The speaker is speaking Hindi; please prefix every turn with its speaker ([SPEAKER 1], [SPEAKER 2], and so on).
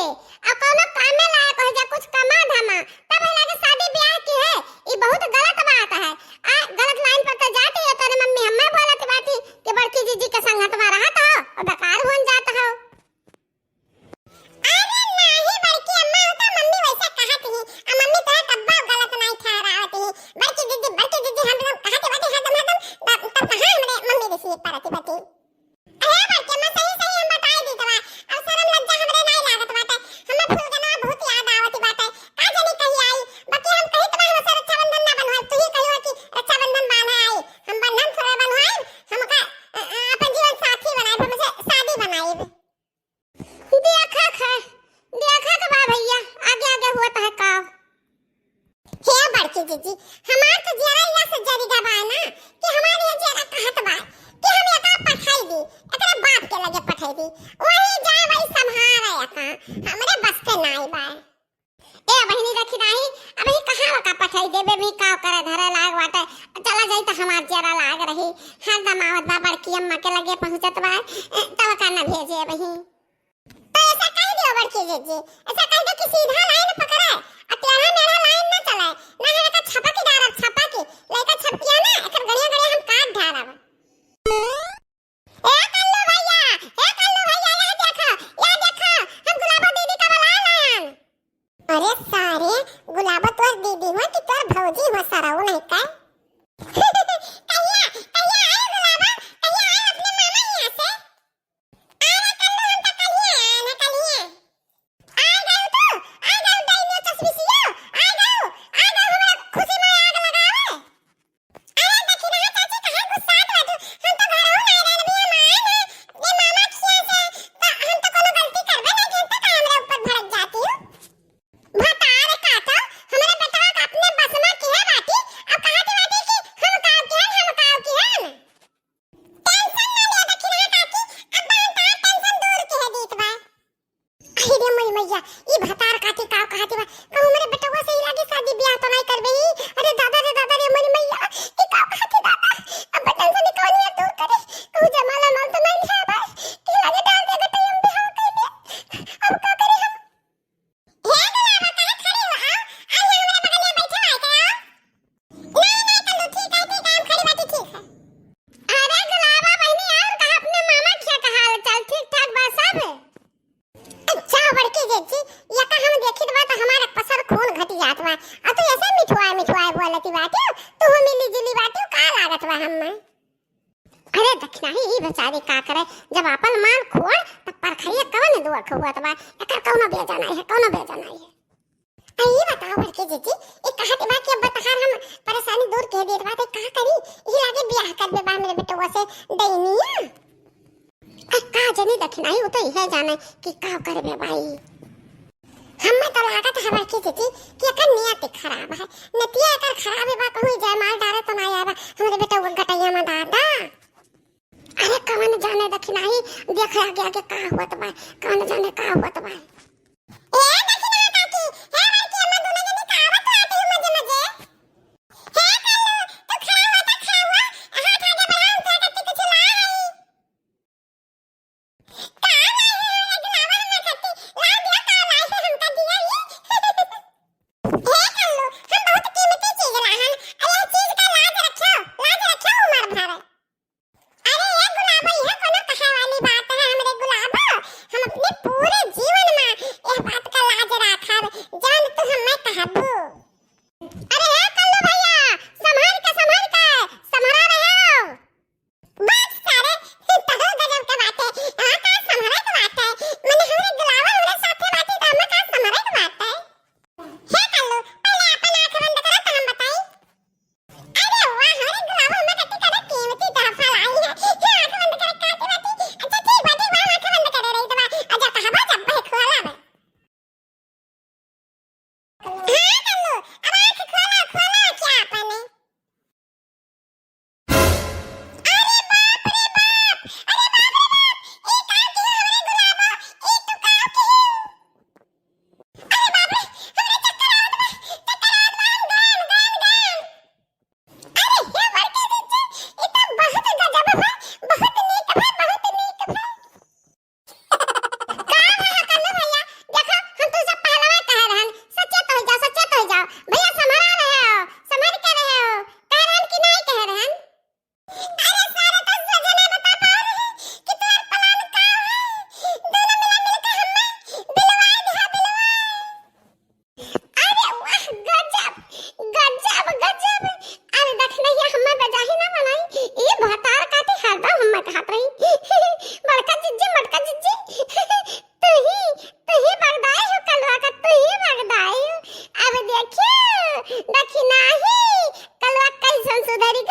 [SPEAKER 1] है और कोनो काम में लायक हो जा कुछ कमा धमा तब है लगे शादी ब्याह की है। ये बहुत गलत बात है। आ गलत लाइन पर तो जाती है। तेरे मम्मी हमें बोलत बाटी कि बड़की जीजी के संगत में रहत हो और बेकार बन जात हो। अरे नहीं बड़की अम्मा हो तो मम्मी वैसा कहत ही और मम्मी तो तब्बा गलत नहीं ठहरावत ही। बड़की जीजी हम लोग कहते बाटे हां तब कहां हमरे मम्मी दिसी परती बाटी। अरे बड़की अम्मा सही सही हम बताई दी तवा अब शर्म लज्जा हमरे नहीं लागत बाटे। हमें फूलगनवा बहुत याद आवत बाटे का जानी कहीं आई बाकी हम कहीं तवा हम से रक्षाबंधन ना बनवाई तू ही कहियो कि रक्षाबंधन बांधा आई हम बंधन थोड़ा बनवाई हमका अपन जीवन साथी बनाए हमसे शादी बनाई देखा के बा भैया आगे आगे हुआ है का। हे बड़की जीजी हमार तो जरा या से जरी गा बा ना कि हमारे ये जरा कहत बा कि हम एका पठाई दी एकरा बाप के लगे पठाई दी वही जाए वही संभाल एका हमरे बस के नाई बा। ए बहिनी रखी नाही अब ही कहां का पठाई देबे मी का करे धरे लाग बाटे चला जाई तो हमार जरा लाग रही हर दमावत बा बड़की अम्मा के लगे पहुंचत बा तब का ना भेजे बही। तो ऐसा कह दियो बड़की जीजी ऐसा कह दे कि सीधा लाइन पकड़े और टेढ़ा मेढ़ा लाइन ना चले ना है का छपा की डारब छपा की लेका छपकिया ना एकर गड़िया गड़िया हम काट ढारब। ए कल्लू भैया ये देखो हम गुलाबो दीदी का बुला लायन। अरे सारे गुलाबो तोर दीदी हो कि तोर भौजी हो सराऊ नहीं का बेचारी का करे जब अपन माल खोड़ तब पर खाइए कवन दुआ खुआ तबा एकर कौनो बेजा नहीं है। आई बताओ बड़की जीजी ये कहत बा कि अब तहार हम परेशानी दूर कह देत बा त का करी ई लागे ब्याह करबे बा मेरे बेटवा से दैनिया का जनी दखनाई उ तो है जाने कि का करबे भाई। हमें तो लागत है बड़की जीजी कि एकर नियत खराब है नतिया एकर खराब है बा कहूं जाय माल डारे तो ना आवा हमरे बेटवा गटैया में दादा। अरे कवन जाने दखनाई देख आगे आगे का हुआ बा कवन जाने का हुआ बा। ए दखना काकी हे बड़की अम्मा दोनों जने का आवत आती हूं मजे मजे। हे कल्लू तू खड़ा हुआ हाथ आगे बढ़ाऊं तो कत्ती कुछ ला है का है गुलाबा में कत्ती ला दिया का ला है हमका दिया ही। हे कल्लू हम बहुत कीमती चीज लाहन अरे चीज का लाज रखो उमर भर। अरे ये गुलाबो यह कोनो कहे वाली बात है हमरे गुलाबो हम अपने पूरे जीवन में देखी नाही कलवा कैसन सुधरी